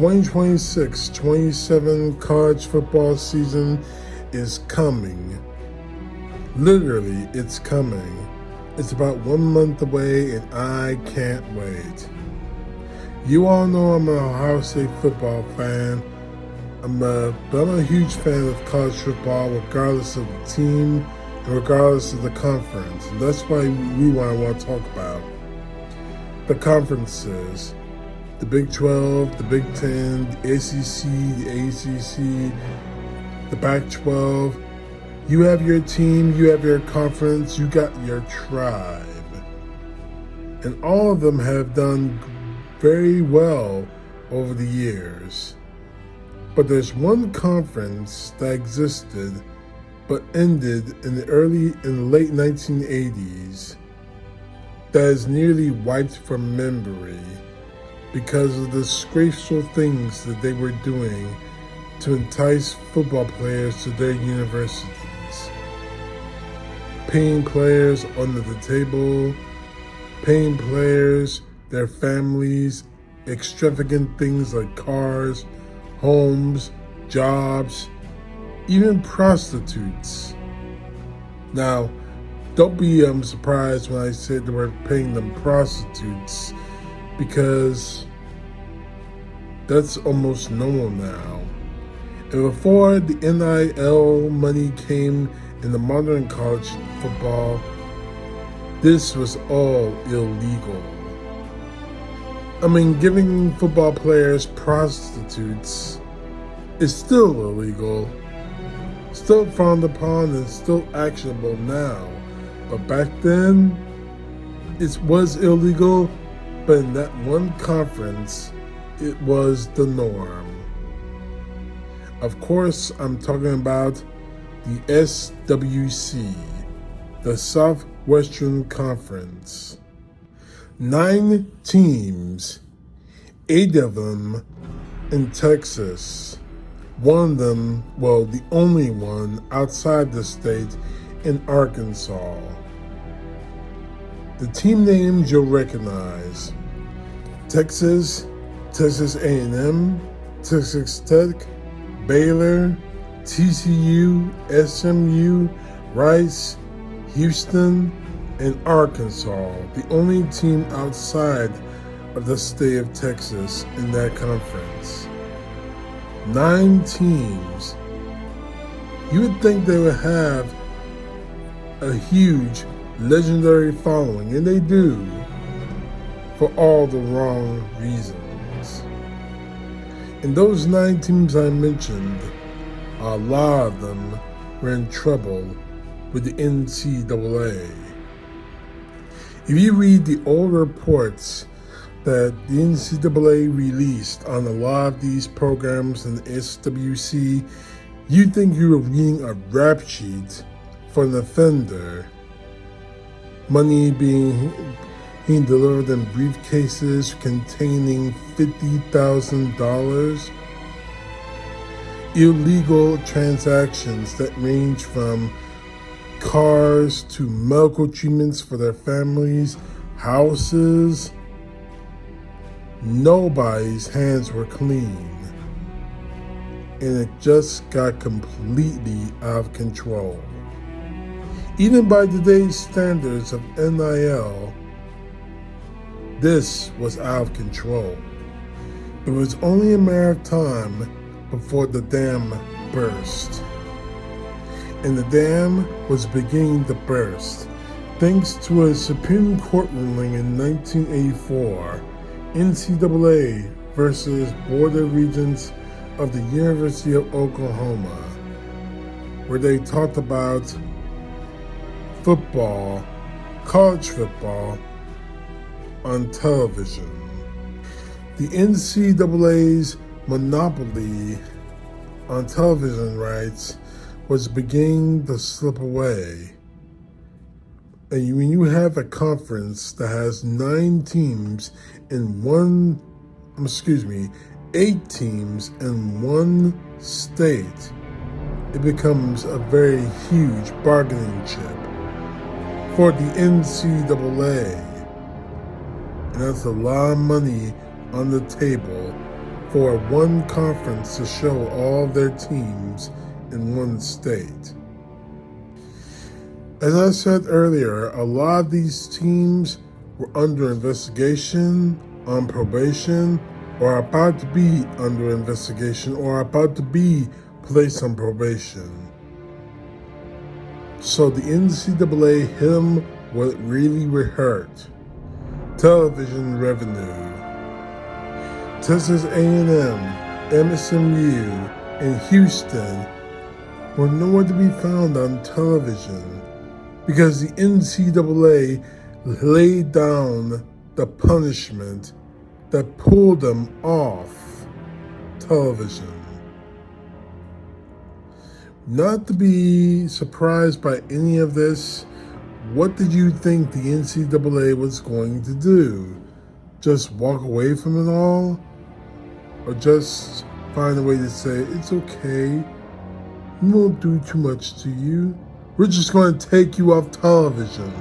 2026-27 college football season is coming. Literally, it's coming. It's about 1 month away, and I can't wait. You all know I'm an Ohio State football fan. But I'm a huge fan of college football, regardless of the team and regardless of the conference. And that's why we want to talk about the conferences. The Big 12, the Big 10, the ACC, the ACC, the Pac-12. You have your team, you have your conference, you got your tribe. And all of them have done very well over the years. But there's one conference that existed but ended in the late 1980s that is nearly wiped from memory because of the disgraceful things that they were doing to entice football players to their universities. Paying players under the table, paying players, their families, extravagant things like cars, homes, jobs, even prostitutes. Now, don't be surprised when I said they were paying them prostitutes, because that's almost normal now. And before the NIL money came in the modern college football, this was all illegal. I mean, giving football players prostitutes is still illegal, still frowned upon, and still actionable now. But back then, it was illegal, but in that one conference, it was the norm. Of course, I'm talking about the SWC, the Southwestern Conference. 9 teams, 8 of them in Texas. One of them, well, the only one outside the state, in Arkansas. The team names you'll recognize: Texas, Texas A&M, Texas Tech, Baylor, TCU, SMU, Rice, Houston, and Arkansas, the only team outside of the state of Texas in that conference. 9 teams. You would think they would have a huge, legendary following, and they do, for all the wrong reasons. And those 9 teams I mentioned, a lot of them were in trouble with the NCAA. If you read the old reports that the NCAA released on a lot of these programs in the SWC, you'd think you were reading a rap sheet for an offender. Money being delivered in briefcases containing $50,000. Illegal transactions that range from cars to medical treatments for their families, houses. Nobody's hands were clean. And it just got completely out of control. Even by today's standards of NIL, this was out of control. It was only a matter of time before the dam burst. And the dam was beginning to burst thanks to a Supreme Court ruling in 1984, NCAA versus Board of Regents of the University of Oklahoma, where they talked about football, college football, on television. The NCAA's monopoly on television rights was beginning to slip away. And when you have a conference that has 8 teams in one state, it becomes a very huge bargaining chip for the NCAA. And that's a lot of money on the table for one conference to show all their teams in one state. As I said earlier, a lot of these teams were under investigation, on probation, or about to be under investigation, or about to be placed on probation. So the NCAA hit them what really would hurt: television revenue. Texas A&M, MSMU, and Houston were nowhere to be found on television because the NCAA laid down the punishment that pulled them off television. Not to be surprised by any of this, what did you think the NCAA was going to do? Just walk away from it all? Or just find a way to say, it's okay, we won't do too much to you, we're just going to take you off television?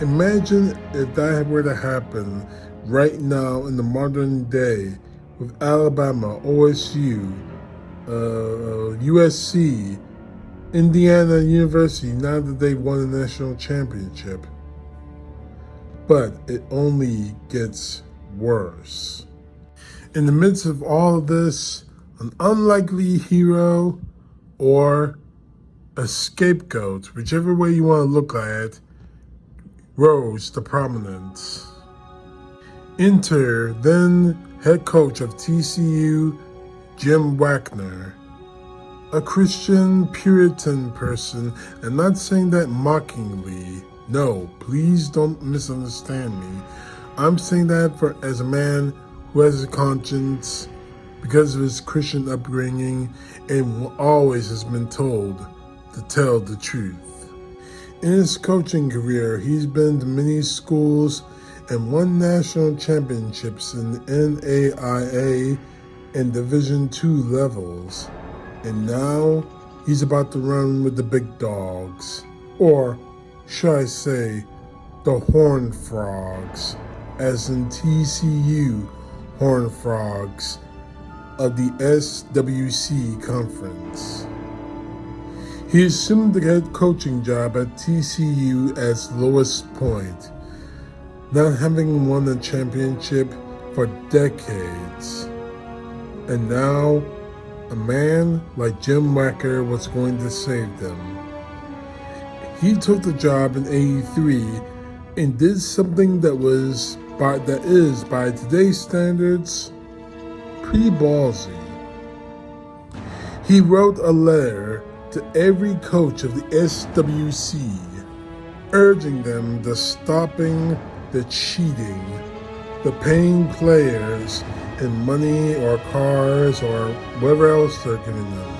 Imagine if that were to happen right now in the modern day with Alabama, OSU, USC, Indiana University, now that they won a national championship. But it only gets worse. In the midst of all of this, an unlikely hero or a scapegoat, whichever way you want to look at it, rose to prominence. Enter then head coach of TCU, Jim Wagner, a Christian Puritan person, and not saying that mockingly. No, please don't misunderstand me. I'm saying that as a man who has a conscience because of his Christian upbringing and always has been told to tell the truth. In his coaching career, he's been to many schools and won national championships in the NAIA and Division II levels. And now he's about to run with the big dogs, or should I say, the Horned Frogs, as in TCU Horned Frogs of the SWC Conference. He assumed the head coaching job at TCU as lowest point, not having won a championship for decades. And now, a man like Jim Wagner was going to save them. He took the job in '83 and did something that is, by today's standards, pretty ballsy. He wrote a letter to every coach of the SWC, urging them to stopping the cheating, the paying players in money or cars or whatever else they're giving them.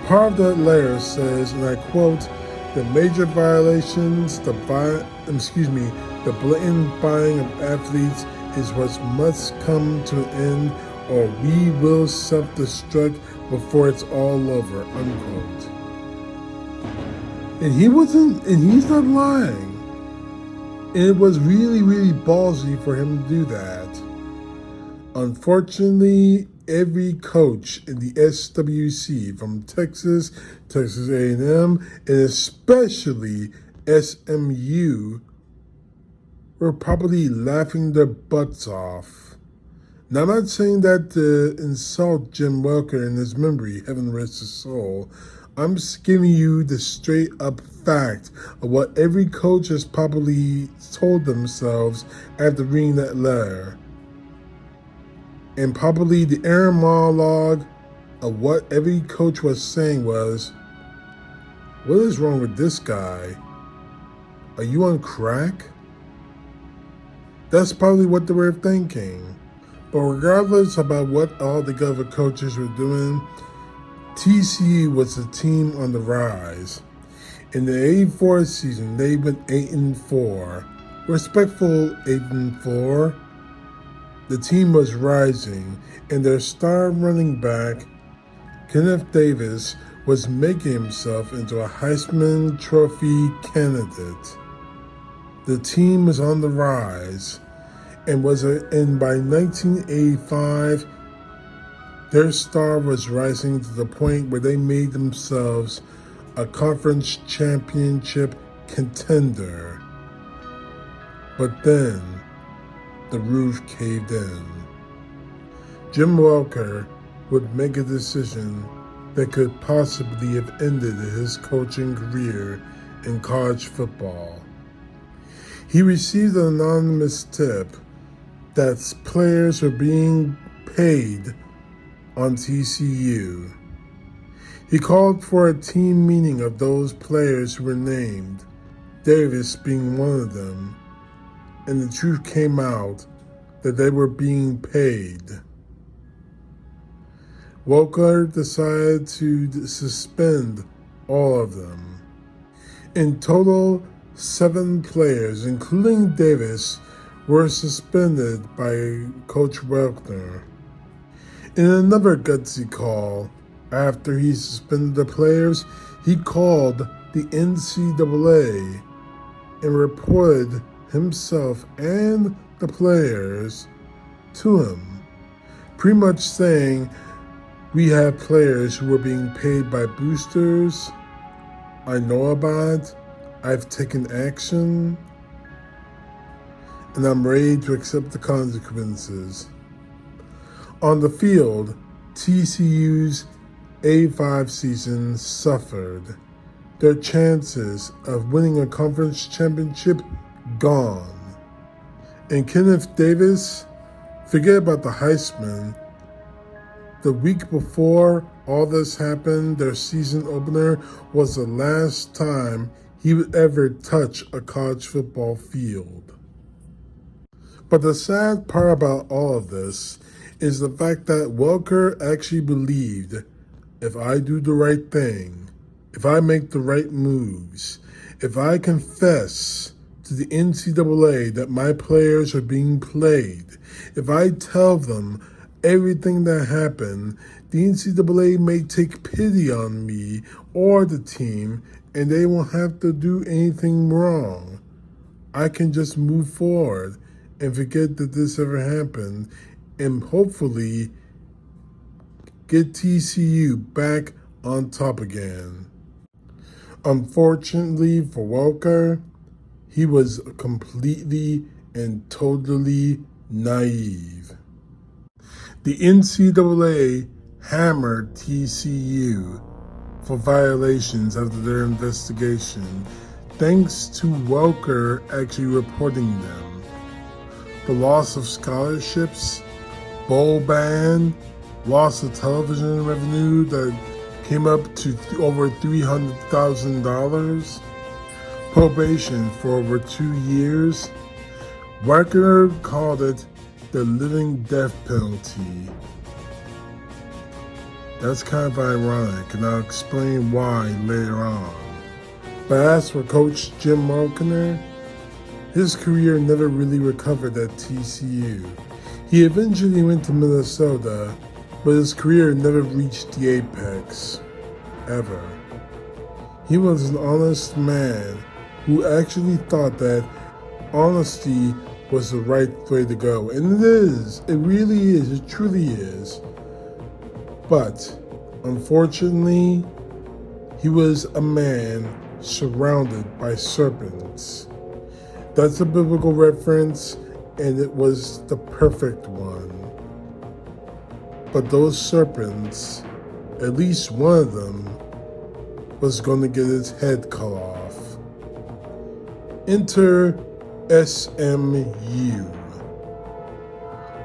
Part of that letter says, and I quote, "The major violations, the blatant buying of athletes is what must come to an end, or we will self-destruct before it's all over," unquote. And he's not lying. And it was really, really ballsy for him to do that. Unfortunately, every coach in the SWC, from Texas A&M, and especially SMU, were probably laughing their butts off. Now, I'm not saying that to insult Jim Wagner and his memory, heaven rest his soul. I'm just giving you the straight up fact of what every coach has probably told themselves after reading that letter. And probably the inner monologue of what every coach was saying was, what is wrong with this guy? Are you on crack? That's probably what they were thinking. But regardless about what all the other coaches were doing, TCU was a team on the rise. In the '84 season, they went 8-4. Respectful 8-4. The team was rising, and their star running back, Kenneth Davis, was making himself into a Heisman Trophy candidate. The team was on the rise, and by 1985, their star was rising to the point where they made themselves a conference championship contender. But then, the roof caved in. Jim Welker would make a decision that could possibly have ended his coaching career in college football. He received an anonymous tip that players were being paid on TCU. He called for a team meeting of those players who were named, Davis being one of them, and the truth came out that they were being paid. Welker decided to suspend all of them. In total, 7 players, including Davis, were suspended by Coach Welker. In another gutsy call, after he suspended the players, he called the NCAA and reported himself and the players to him, pretty much saying, "We have players who are being paid by boosters. I know about it. I've taken action, and I'm ready to accept the consequences." On the field, TCU's A5 season suffered. Their chances of winning a conference championship gone. And Kenneth Davis, forget about the Heisman. The week before all this happened, their season opener was the last time he would ever touch a college football field. But the sad part about all of this is the fact that Welker actually believed, if I do the right thing, if I make the right moves, if I confess to the NCAA that my players are being played, if I tell them everything that happened, the NCAA may take pity on me or the team, and they won't have to do anything wrong. I can just move forward and forget that this ever happened, and hopefully get TCU back on top again. Unfortunately for Welker, he was completely and totally naive. The NCAA hammered TCU for violations after their investigation, thanks to Welker actually reporting them. The loss of scholarships, bowl ban, loss of television revenue that came up to over $300,000, probation for over 2 years. Welker called it the living death penalty. That's kind of ironic, and I'll explain why later on. But as for Coach Jim Welker, his career never really recovered at TCU. He eventually went to Minnesota, but his career never reached the apex, ever. He was an honest man who actually thought that honesty was the right way to go. And it is. It really is. It truly is. But, unfortunately, he was a man surrounded by serpents. That's a biblical reference, and it was the perfect one. But those serpents, at least one of them, was going to get his head cut off. Enter SMU.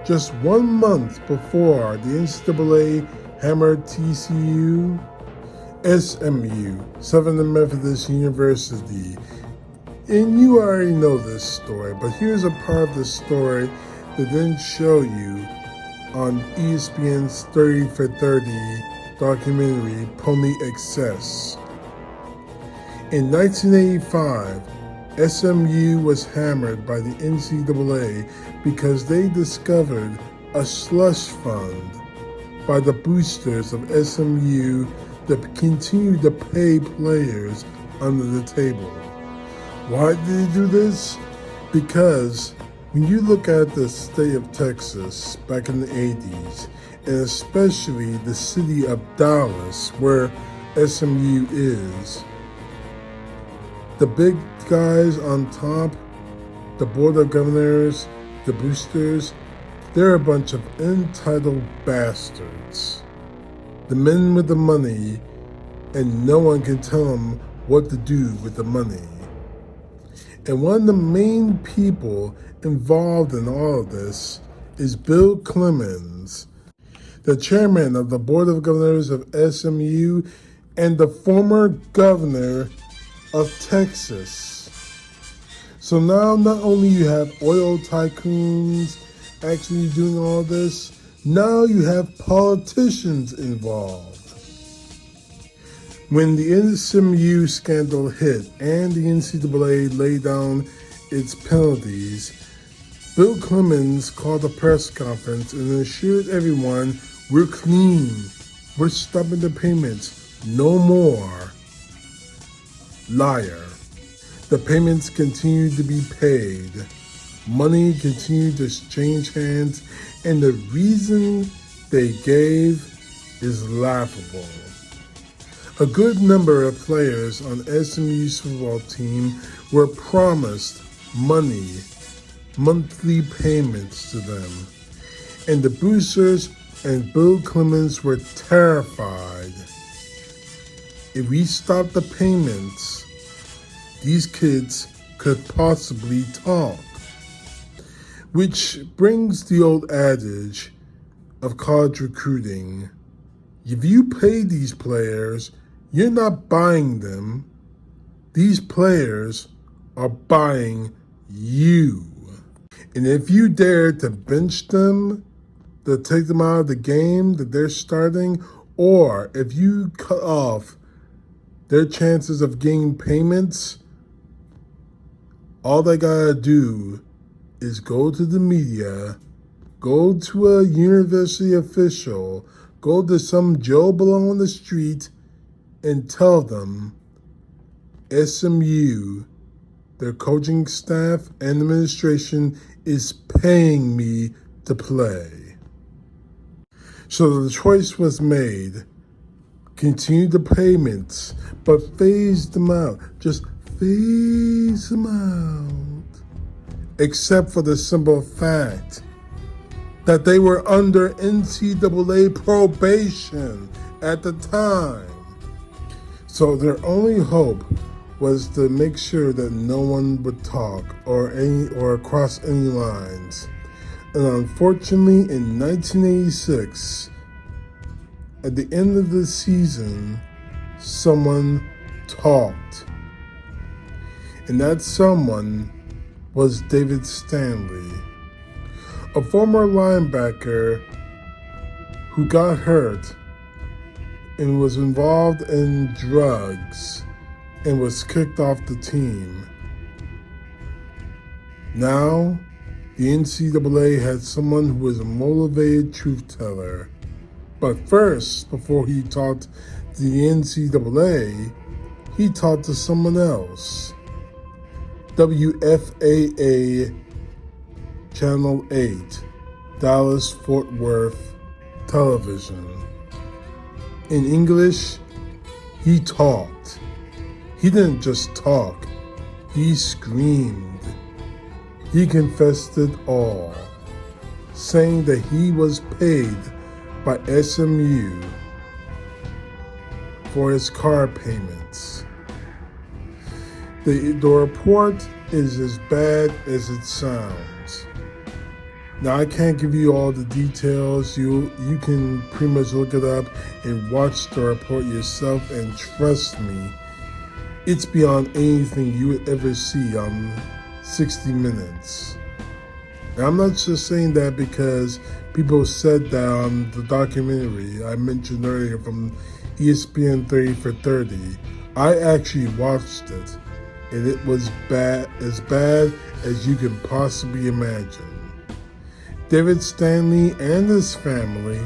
Just 1 month before the NCAA hammered TCU, SMU, Southern Methodist University. And you already know this story, but here's a part of the story that didn't show you on ESPN's 30 for 30 documentary, Pony Excess. In 1985, SMU was hammered by the NCAA because they discovered a slush fund by the boosters of SMU that continued to pay players under the table. Why did they do this? Because When you look at the state of Texas back in the 80s, and especially the city of Dallas, where SMU is, the big guys on top, the Board of Governors, the boosters, they're a bunch of entitled bastards. The men with the money, and no one can tell them what to do with the money. And one of the main people involved in all of this is Bill Clemens, the chairman of the Board of Governors of SMU and the former governor of Texas. So now not only you have oil tycoons actually doing all this, now you have politicians involved. When the SMU scandal hit and the NCAA laid down its penalties, Bill Clemens called a press conference and assured everyone, "We're clean. We're stopping the payments. No more." Liar. The payments continued to be paid. Money continued to change hands, and the reason they gave is laughable. A good number of players on SMU's football team were promised money, monthly payments to them, and the boosters and Bill Clemens were terrified. If we stop the payments, these kids could possibly talk. Which brings the old adage of college recruiting. If you pay these players, you're not buying them. These players are buying you. And if you dare to bench them, to take them out of the game that they're starting, or if you cut off their chances of getting payments, all they gotta do is go to the media, go to a university official, go to some Joe Blow on the street and tell them SMU, their coaching staff and administration is paying me to play. So the choice was made. Continue the payments, but phase them out. Just phase them out. Except for the simple fact that they were under NCAA probation at the time. So their only hope was to make sure that no one would talk or cross any lines. And unfortunately, in 1986, at the end of the season, someone talked. And that someone was David Stanley, a former linebacker who got hurt and was involved in drugs and was kicked off the team. Now, the NCAA had someone who was a motivated truth teller. But first, before he talked to the NCAA, he talked to someone else. WFAA Channel 8, Dallas-Fort Worth Television. In English, he talked. He didn't just talk, he screamed. He confessed it all, saying that he was paid by SMU for his car payments. The report is as bad as it sounds. Now, I can't give you all the details. You can pretty much look it up and watch the report yourself, and trust me, it's beyond anything you would ever see on 60 Minutes. And I'm not just saying that because people said that on the documentary I mentioned earlier from ESPN 30 for 30. I actually watched it, and it was bad as you can possibly imagine. David Stanley and his family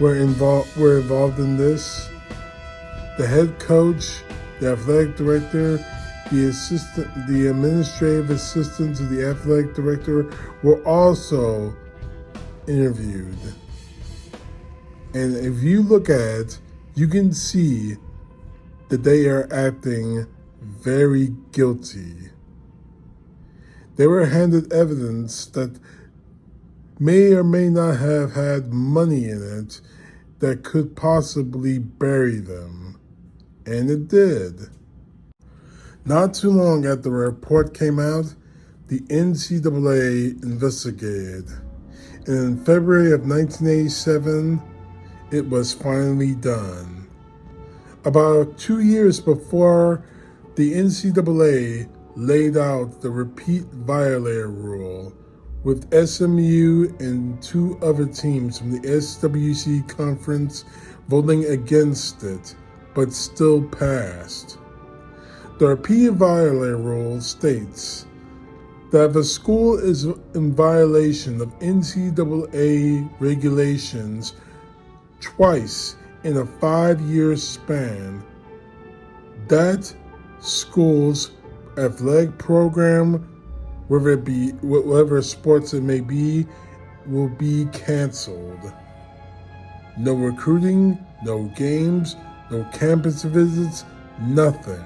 were involved in this. The head coach, the athletic director, the administrative assistant to the athletic director were also interviewed. And if you look at it, you can see that they are acting very guilty. They were handed evidence that may or may not have had money in it that could possibly bury them. And it did. Not too long after the report came out, the NCAA investigated. And in February of 1987, it was finally done. About 2 years before the NCAA laid out the repeat violator rule, with SMU and 2 other teams from the SWC conference voting against it, but still passed. The repeat violator rule states that if a school is in violation of NCAA regulations twice in a 5-year span, that school's athletic program, whether it be whatever sports it may be, will be canceled. No recruiting, no games, no campus visits, nothing.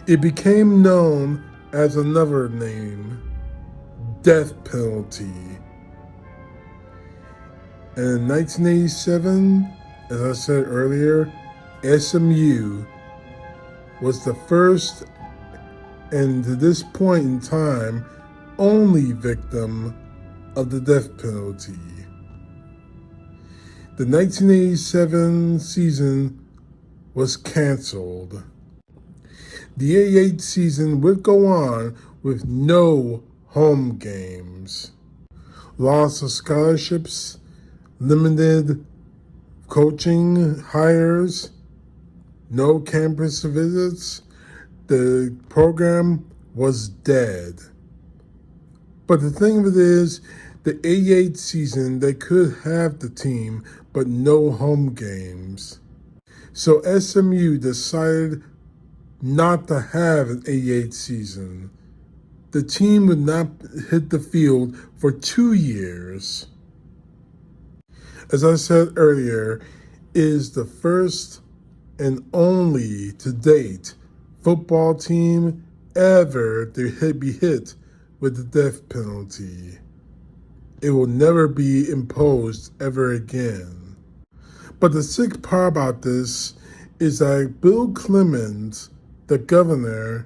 It became known as another name, death penalty. And in 1987, as I said earlier, SMU was the first and to this point in time, only victim of the death penalty. The 1987 season was canceled. The 88 season would go on with no home games. Loss of scholarships, limited coaching hires, no campus visits. The program was dead. But the thing of it is, the 88 season, they could have the team, but no home games. So SMU decided not to have an 88 season. The team would not hit the field for 2 years. As I said earlier, is the first and only to date football team ever to be hit with the death penalty. It will never be imposed ever again. But the sick part about this is that Bill Clemens, the governor,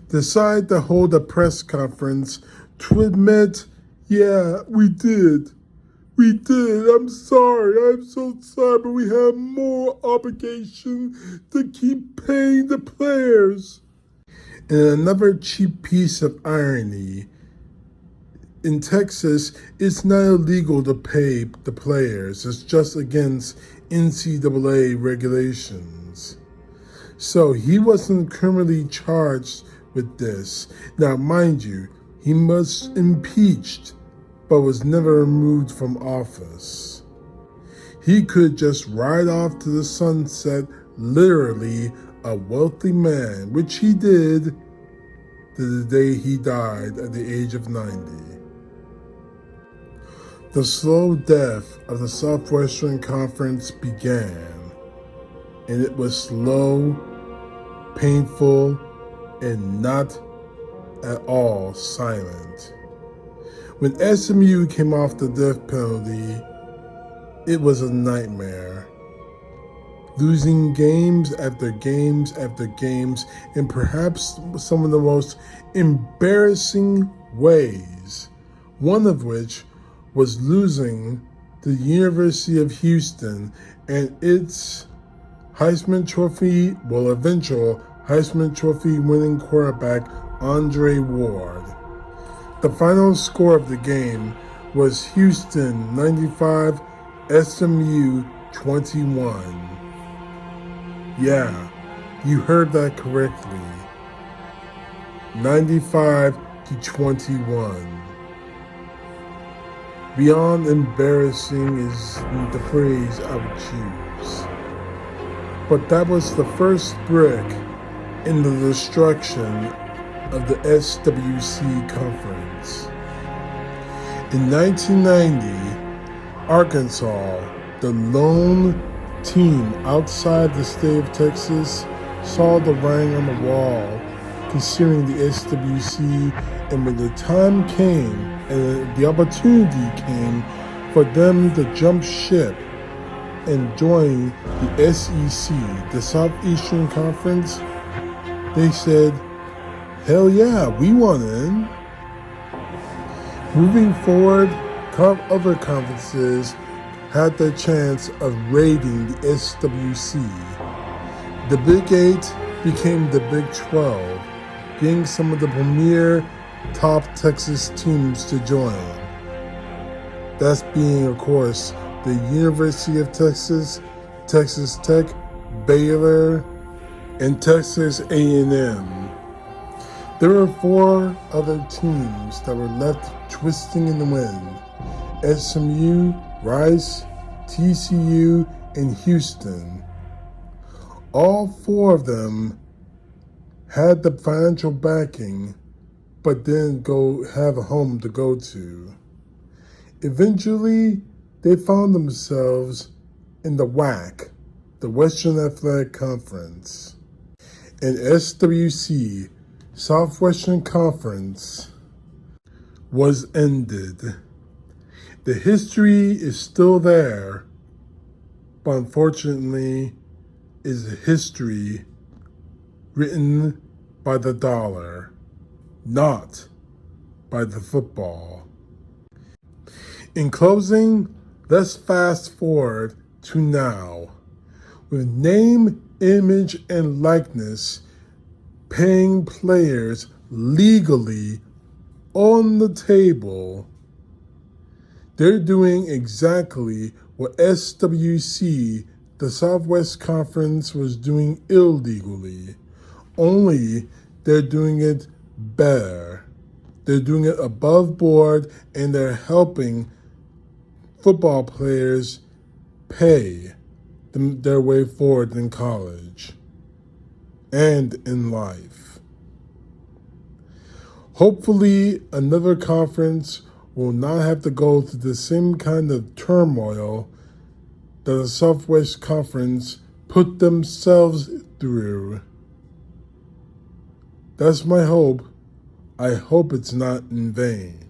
decided to hold a press conference to admit, yeah, we did. We did. I'm sorry. I'm so sorry, but we have more obligation to keep paying the players. And another cheap piece of irony, in Texas, it's not illegal to pay the players. It's just against NCAA regulations. So he wasn't criminally charged with this. Now, mind you, he was impeached, but was never removed from office. He could just ride off to the sunset, literally a wealthy man, which he did to the day he died at the age of 90. The slow death of the Southwestern Conference began, and it was slow, painful, and not at all silent. When SMU came off the death penalty, it was a nightmare. Losing games after games after games in perhaps some of the most embarrassing ways, one of which was losing to the University of Houston and its Heisman Trophy, eventual Heisman Trophy winning quarterback, Andre Ward. The final score of the game was Houston 95, SMU 21. Yeah, you heard that correctly. 95-21. Beyond embarrassing is the phrase I would choose. But that was the first brick in the destruction of the SWC conference. In 1990, Arkansas, the lone team outside the state of Texas, saw the writing on the wall considering the SWC, and when the time came and the opportunity came for them to jump ship and join the SEC, the Southeastern Conference, they said, hell yeah, we want in. Moving forward, other conferences had the chance of raiding the SWC. The Big 8 became the Big 12, getting some of the premier top Texas teams to join. That's being, of course, the University of Texas, Texas Tech, Baylor, and Texas A&M. There were 4 other teams that were left twisting in the wind: SMU, Rice, TCU, and Houston. All 4 of them had the financial backing, but didn't have a home to go to. Eventually, they found themselves in the WAC, the Western Athletic Conference. And SWC, Southwestern Conference, was ended. The history is still there, but unfortunately is a history written by the dollar, not by the football. In closing, let's fast forward to now. With name, image, and likeness paying players legally on the table, they're doing exactly what SWC, the Southwest Conference, was doing illegally. Only they're doing it better. They're doing it above board, and they're helping football players pay their way forward in college and in life. Hopefully, another conference will not have to go through the same kind of turmoil that the Southwest Conference put themselves through. That's my hope. I hope it's not in vain.